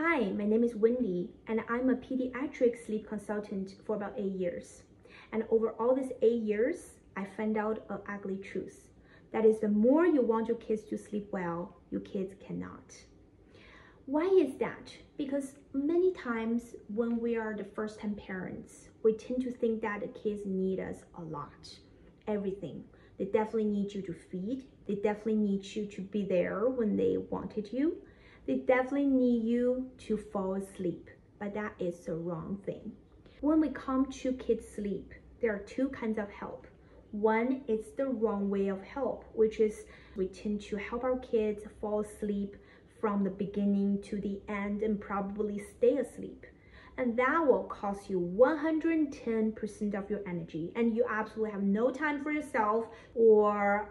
Hi, my name is Wendy, and I'm a pediatric sleep consultant for about 8 years. And over all these 8 years, I found out an ugly truth. That is, the more you want your kids to sleep well, your kids cannot. Why is that? Because many times when we are the first-time parents, we tend to think that the kids need us a lot. Everything. They definitely need you to feed. They definitely need you to be there when they wanted you. They definitely need you to fall asleep, but that is the wrong thing. When we come to kids' sleep, there are two kinds of help. One is the wrong way of help, which is we tend to help our kids fall asleep from the beginning to the end and probably stay asleep. And that will cost you 110% of your energy, and you absolutely have no time for yourself or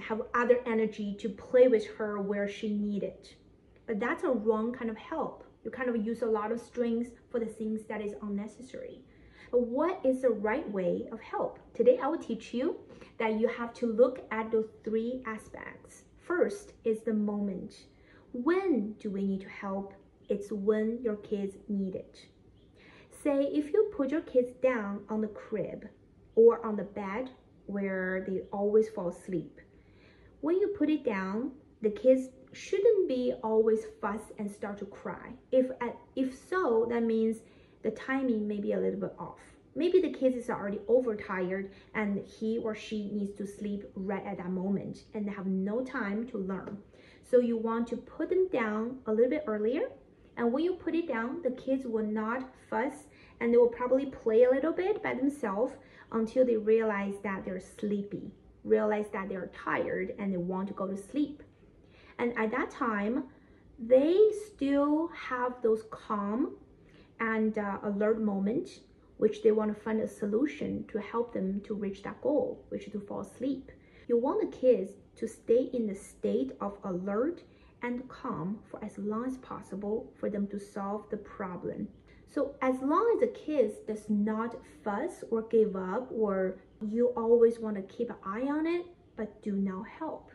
have other energy to play with her where she needs it. But that's a wrong kind of help. You kind of use a lot of strings for the things that is unnecessary. But what is the right way of help? Today I will teach you that you have to look at those three aspects. First is the moment. When do we need to help? It's when your kids need it. Say if you put your kids down on the crib or on the bed where they always fall asleep. When you put it down, the kids shouldn't be always fuss and start to cry. If so, that means the timing may be a little bit off. Maybe the kid is already overtired and he or she needs to sleep right at that moment and they have no time to learn. So you want to put them down a little bit earlier, and when you put it down, the kids will not fuss and they will probably play a little bit by themselves until they realize that they're sleepy, realize that they're tired and they want to go to sleep. And at that time, they still have those calm and alert moments, which they want to find a solution to help them to reach that goal, which is to fall asleep. You want the kids to stay in the state of alert and calm for as long as possible for them to solve the problem. So as long as the kids does not fuss or give up, or you always want to keep an eye on it, but do not help.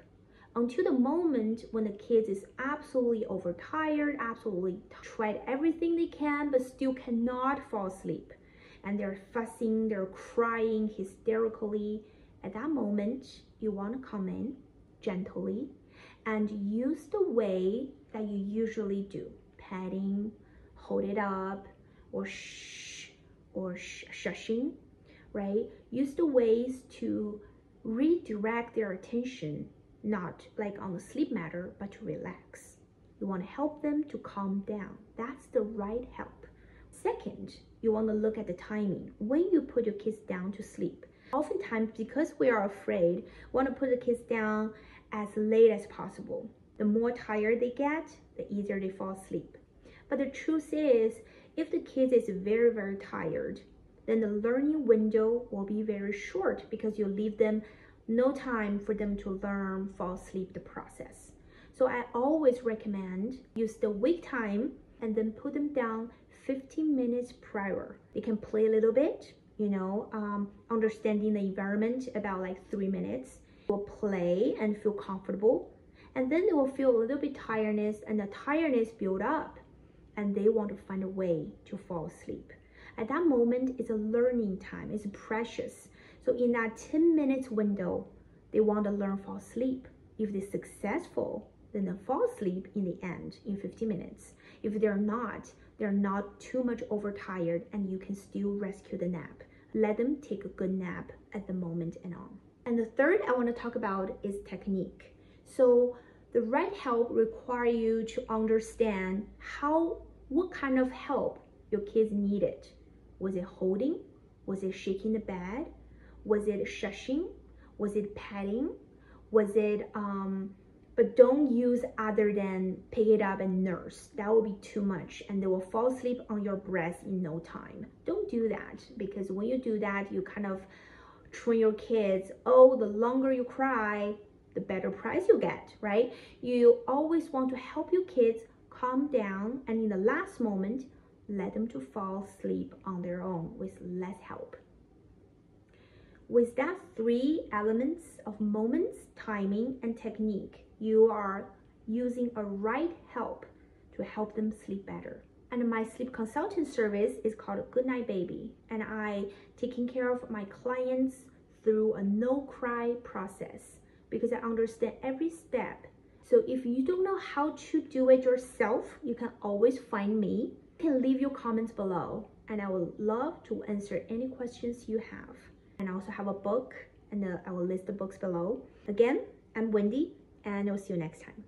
Until the moment when the kids is absolutely overtired, absolutely tried everything they can, but still cannot fall asleep. And they're fussing, they're crying hysterically. At that moment, you want to come in gently and use the way that you usually do. Patting, hold it up, or shh, or shushing, right? Use the ways to redirect their attention, not like on the sleep matter, but to relax. You want to help them to calm down. That's the right help. Second, you want to look at the timing. When you put your kids down to sleep, oftentimes because we are afraid, we want to put the kids down as late as possible. The more tired they get, the easier they fall asleep. But the truth is, if the kid is very, very tired, then the learning window will be very short because you leave them no time for them to learn, fall asleep, the process. So I always recommend use the wake time and then put them down 15 minutes prior. They can play a little bit, understanding the environment about like 3 minutes. They will play and feel comfortable. And then they will feel a little bit tiredness, and the tiredness build up and they want to find a way to fall asleep. At that moment, it's a learning time, it's precious. So in that 10 minutes window, they want to learn fall asleep. If they're successful, then they'll fall asleep in the end, in 15 minutes. If they're not too much overtired and you can still rescue the nap. Let them take a good nap at the moment and on. And the third I want to talk about is technique. So the right help require you to understand what kind of help your kids needed. Was it holding? Was it shaking the bed? Was it shushing? Was it patting? Was it, but don't use other than pick it up and nurse. That will be too much and they will fall asleep on your breast in no time. Don't do that, because when you do that, you kind of train your kids, oh, the longer you cry, the better prize you get, right? You always want to help your kids calm down, and in the last moment, let them to fall asleep on their own with less help. With that 3 elements of moments, timing, and technique, you are using a right help to help them sleep better. And my sleep consultant service is called Good Night Baby, and I taking care of my clients through a no cry process because I understand every step. So if you don't know how to do it yourself, you can always find me. You can leave your comments below, and I would love to answer any questions you have. And I also have a book, and I will list the books below. Again, I'm Wendy, and I'll see you next time.